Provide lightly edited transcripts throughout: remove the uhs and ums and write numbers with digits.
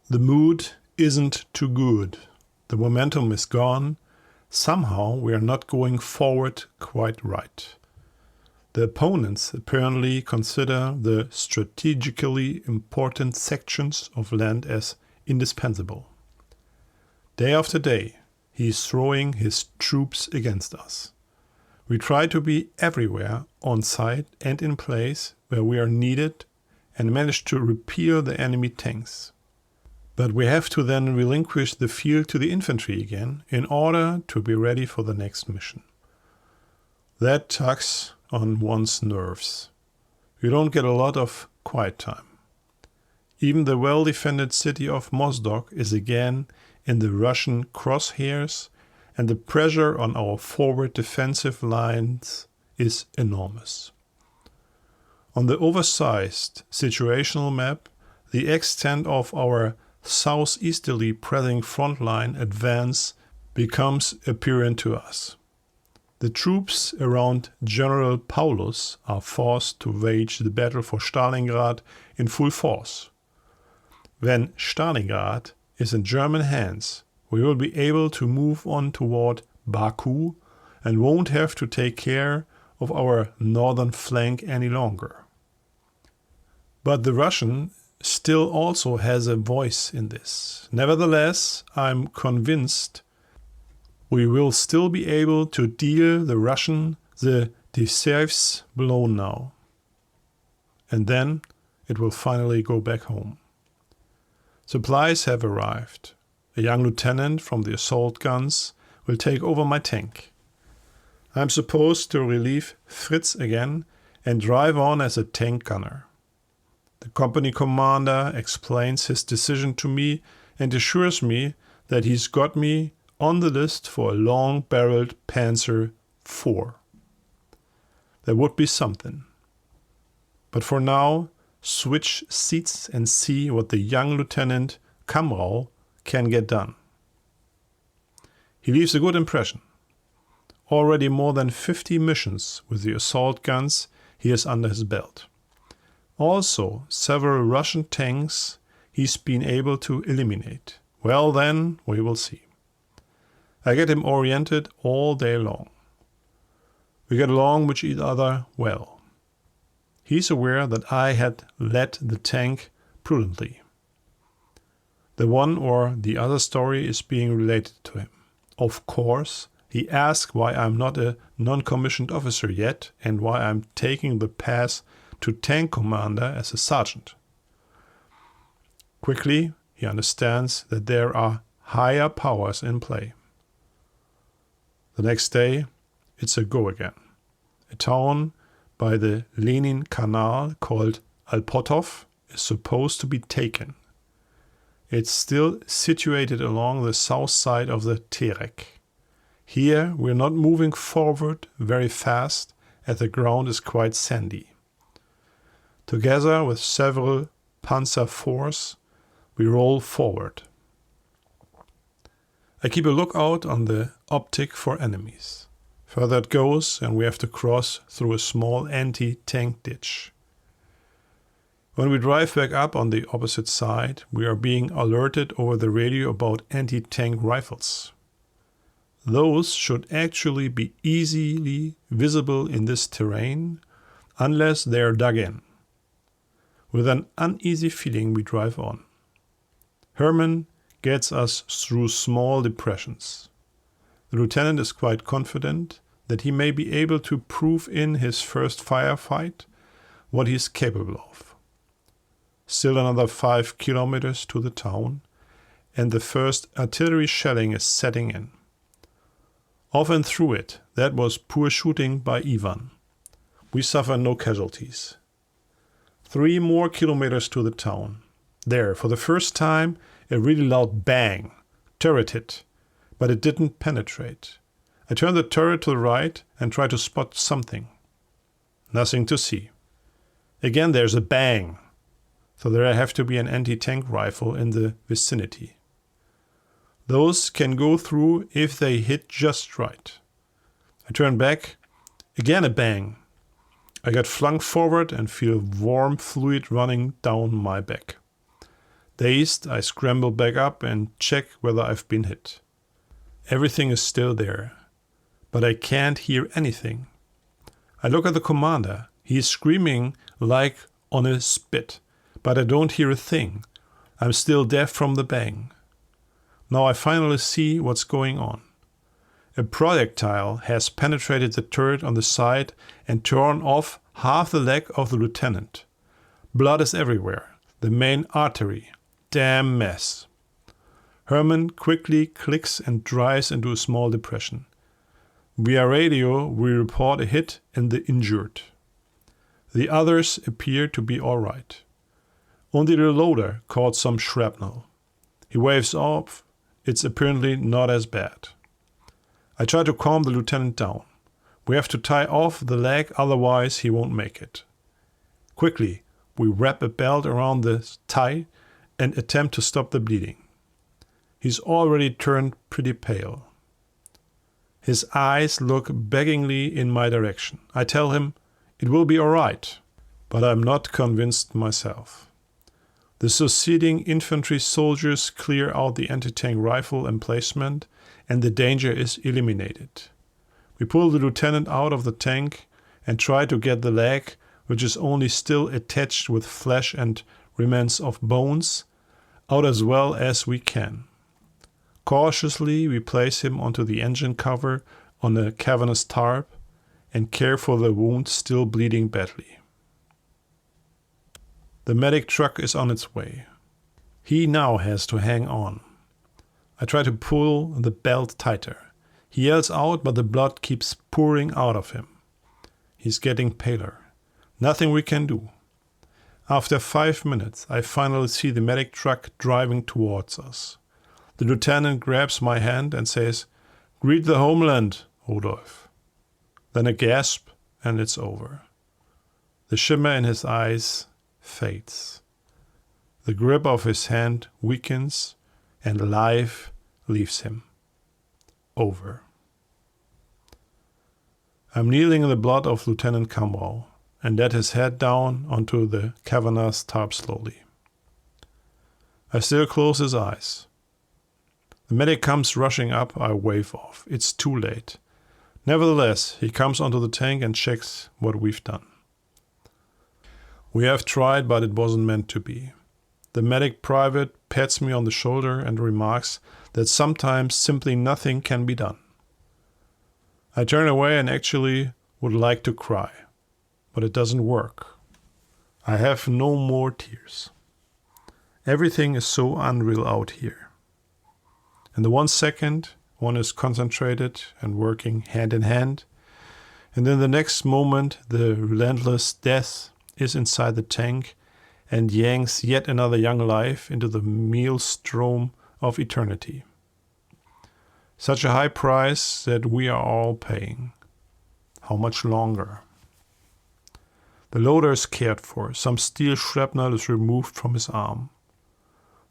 The mood isn't too good. The momentum is gone. Somehow we are not going forward quite right. The opponents apparently consider the strategically important sections of land as indispensable. Day after day, he is throwing his troops against us. We try to be everywhere on site and in place where we are needed and manage to repel the enemy tanks. But we have to then relinquish the field to the infantry again in order to be ready for the next mission. That tugs on one's nerves. You don't get a lot of quiet time. Even the well-defended city of Mozdok is again in the Russian crosshairs, and the pressure on our forward defensive lines is enormous. On the oversized situational map, the extent of our southeasterly pressing front line advance becomes apparent to us. The troops around General Paulus are forced to wage the battle for Stalingrad in full force. When Stalingrad is in German hands, we will be able to move on toward Baku and won't have to take care of our northern flank any longer. But the Russian still also has a voice in this. Nevertheless, I'm convinced we will still be able to deal the Russian the decisive blow now. And then it will finally go back home. Supplies have arrived. A young lieutenant from the assault guns will take over my tank. I'm supposed to relieve Fritz again and drive on as a tank gunner. The company commander explains his decision to me and assures me that he's got me on the list for a long-barreled Panzer IV. That would be something. But for now, switch seats and see what the young Lieutenant Kamrau can get done. He leaves a good impression. Already more than 50 missions with the assault guns he has under his belt. Also, several Russian tanks he's been able to eliminate. Well then, we will see. I get him oriented all day long. We get along with each other well. He's aware that I had led the tank prudently. The one or the other story is being related to him. Of course, he asks why I'm not a non-commissioned officer yet and why I'm taking the path to tank commander as a sergeant. Quickly, he understands that there are higher powers in play. The next day, it's a go again. A town by the Lenin Canal called Alpotov is supposed to be taken. It's still situated along the south side of the Terek. Here, we're not moving forward very fast as the ground is quite sandy. Together with several Panzer IVs, we roll forward. I keep a lookout on the optic for enemies. Further it goes and we have to cross through a small anti-tank ditch. When we drive back up on the opposite side, we are being alerted over the radio about anti-tank rifles. Those should actually be easily visible in this terrain, unless they are dug in. With an uneasy feeling we drive on. Hermann gets us through small depressions. The lieutenant is quite confident that he may be able to prove in his first firefight what he is capable of. Still another 5 kilometers to the town, and the first artillery shelling is setting in. Off and through it, that was poor shooting by Ivan. We suffer no casualties. 3 more kilometers to the town. There, for the first time, a really loud bang. Turret hit, but it didn't penetrate. I turn the turret to the right and try to spot something. Nothing to see. Again there's a bang. So there have to be an anti-tank rifle in the vicinity. Those can go through if they hit just right. I turn back. Again a bang. I get flung forward and feel warm fluid running down my back. Dazed, I scramble back up and check whether I've been hit. Everything is still there, but I can't hear anything. I look at the commander. He is screaming like on a spit, but I don't hear a thing. I'm still deaf from the bang. Now I finally see what's going on. A projectile has penetrated the turret on the side and torn off half the leg of the lieutenant. Blood is everywhere. The main artery. Damn mess. Herman quickly clicks and drives into a small depression. Via radio, we report a hit in the injured. The others appear to be all right. Only the loader caught some shrapnel. He waves off. It's apparently not as bad. I try to calm the lieutenant down. We have to tie off the leg, otherwise he won't make it. Quickly, we wrap a belt around the tie and attempt to stop the bleeding. He's already turned pretty pale. His eyes look beggingly in my direction. I tell him, it will be all right, but I'm not convinced myself. The succeeding infantry soldiers clear out the anti-tank rifle emplacement and the danger is eliminated. We pull the lieutenant out of the tank and try to get the leg, which is only still attached with flesh and remnants of bones, out as well as we can. Cautiously, we place him onto the engine cover on a cavernous tarp and care for the wound still bleeding badly. The medic truck is on its way. He now has to hang on. I try to pull the belt tighter. He yells out, but the blood keeps pouring out of him. He's getting paler. Nothing we can do. After 5 minutes, I finally see the medic truck driving towards us. The lieutenant grabs my hand and says, "Greet the homeland, Rudolf." Then a gasp, and it's over. The shimmer in his eyes fades. The grip of his hand weakens, and life leaves him. Over. I'm kneeling in the blood of Lieutenant Kamwau and let his head down onto the cavernous tarp slowly. I still close his eyes. The medic comes rushing up. I wave off. It's too late. Nevertheless, he comes onto the tank and checks what we've done. We have tried, but it wasn't meant to be. The medic private pats me on the shoulder and remarks that sometimes simply nothing can be done. I turn away and actually would like to cry, but it doesn't work. I have no more tears. Everything is so unreal out here. In the 1 second, one is concentrated and working hand in hand, and in the next moment, the relentless death is inside the tank and yanks yet another young life into the maelstrom of eternity. Such a high price that we are all paying. How much longer? The loader is cared for. Some steel shrapnel is removed from his arm.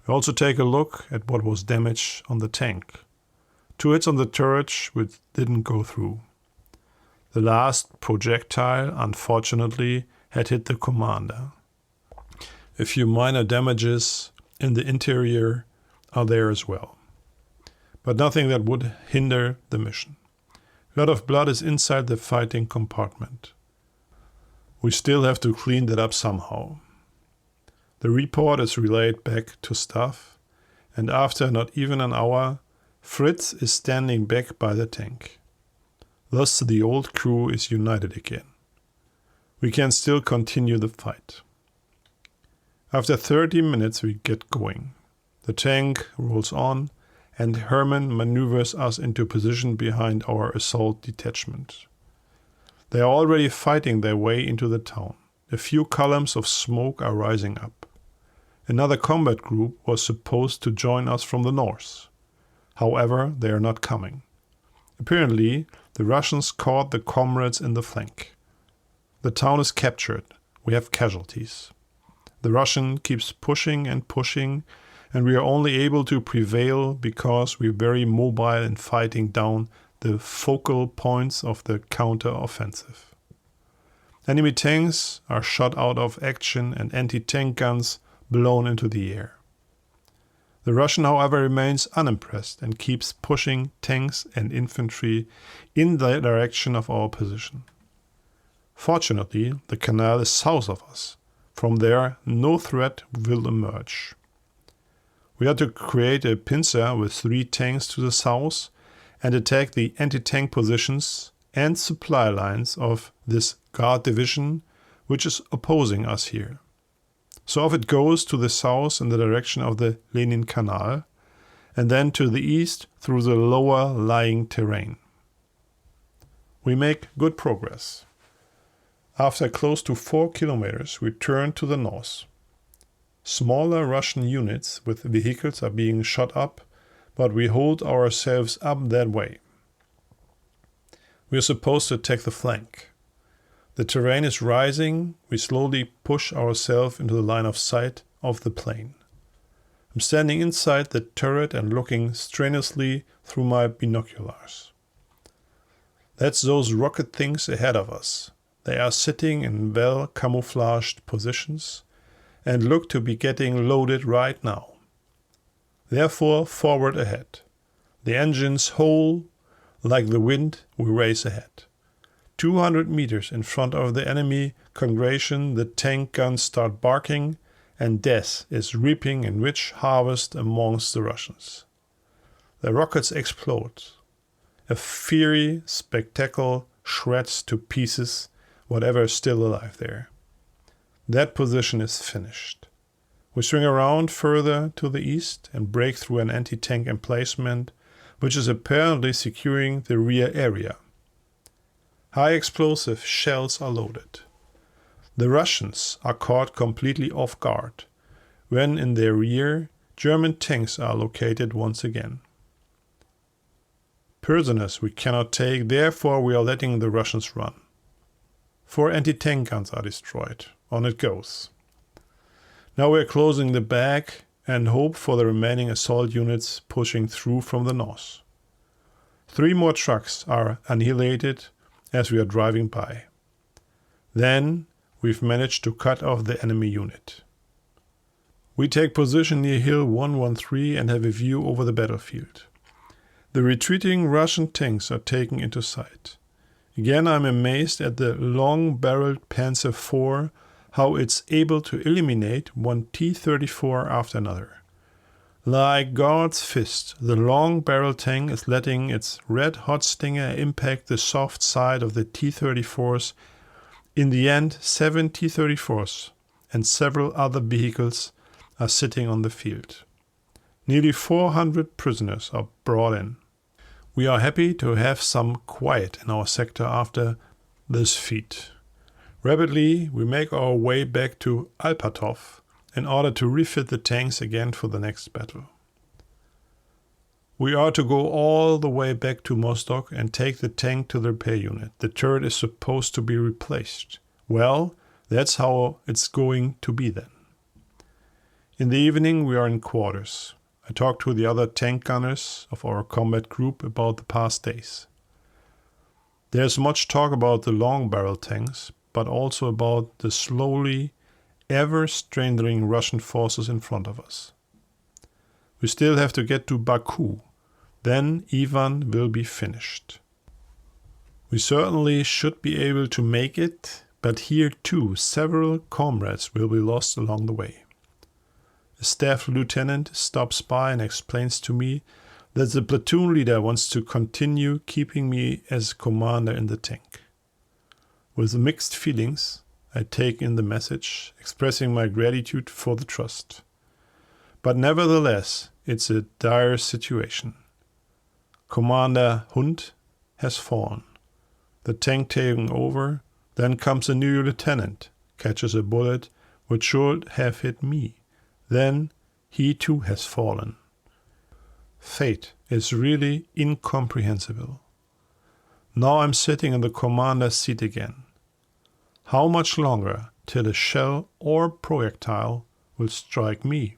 We also take a look at what was damaged on the tank. 2 hits on the turret which didn't go through. The last projectile, unfortunately, had hit the commander. A few minor damages in the interior are there as well, but nothing that would hinder the mission. A lot of blood is inside the fighting compartment. We still have to clean that up somehow. The report is relayed back to staff, and after not even an hour, Fritz is standing back by the tank. Thus the old crew is united again. We can still continue the fight. After 30 minutes we get going. The tank rolls on, and Herman maneuvers us into position behind our assault detachment. They are already fighting their way into the town. A few columns of smoke are rising up. Another combat group was supposed to join us from the north. However, they are not coming. Apparently, the Russians caught the comrades in the flank. The town is captured. We have casualties. The Russian keeps pushing and pushing, and we are only able to prevail because we're very mobile in fighting down the focal points of the counter-offensive. Enemy tanks are shot out of action and anti-tank guns blown into the air. The Russian, however, remains unimpressed and keeps pushing tanks and infantry in the direction of our position. Fortunately, the canal is south of us. From there, no threat will emerge. We are to create a Panzer with 3 tanks to the south and attack the anti-tank positions and supply lines of this Guard division, which is opposing us here. So off it goes to the south in the direction of the Lenin Canal, and then to the east through the lower lying terrain. We make good progress. After close to 4 kilometers, we turn to the north. Smaller Russian units with vehicles are being shot up, but we hold ourselves up that way. We are supposed to attack the flank. The terrain is rising. We slowly push ourselves into the line of sight of the plain. I'm standing inside the turret and looking strenuously through my binoculars. That's those rocket things ahead of us. They are sitting in well-camouflaged positions and look to be getting loaded right now. Therefore, forward ahead. The engines howl like the wind, we race ahead. 200 meters in front of the enemy congregation, the tank guns start barking, and death is reaping a rich harvest amongst the Russians. The rockets explode. A fiery spectacle shreds to pieces whatever is still alive there. That position is finished. We swing around further to the east and break through an anti-tank emplacement, which is apparently securing the rear area. High explosive shells are loaded. The Russians are caught completely off guard when in their rear German tanks are located once again. Prisoners we cannot take, therefore we are letting the Russians run. 4 anti-tank guns are destroyed. On it goes. Now we are closing the back and hope for the remaining assault units pushing through from the north. 3 more trucks are annihilated as we are driving by. Then we've managed to cut off the enemy unit. We take position near Hill 113 and have a view over the battlefield. The retreating Russian tanks are taken into sight. Again, I'm amazed at the long-barreled Panzer IV, how it's able to eliminate one T-34 after another. Like God's fist, the long-barrel tank is letting its red-hot stinger impact the soft side of the T-34s. In the end, 7 T-34s and several other vehicles are sitting on the field. Nearly 400 prisoners are brought in. We are happy to have some quiet in our sector after this feat. Rapidly, we make our way back to Alpatov in order to refit the tanks again for the next battle. We are to go all the way back to Mozdok and take the tank to the repair unit. The turret is supposed to be replaced. Well, that's how it's going to be then. In the evening, we are in quarters. I talk to the other tank gunners of our combat group about the past days. There's much talk about the long-barrel tanks, but also about the slowly ever-strengthening Russian forces in front of us. We still have to get to Baku. Then Ivan will be finished. We certainly should be able to make it, but here too several comrades will be lost along the way. A staff lieutenant stops by and explains to me that the platoon leader wants to continue keeping me as commander in the tank. With mixed feelings, I take in the message, expressing my gratitude for the trust. But nevertheless, it's a dire situation. Commander Hund has fallen. The tank taking over, then comes a new lieutenant, catches a bullet which should have hit me. Then he too has fallen. Fate is really incomprehensible. Now I'm sitting in the commander's seat again. How much longer till a shell or projectile will strike me?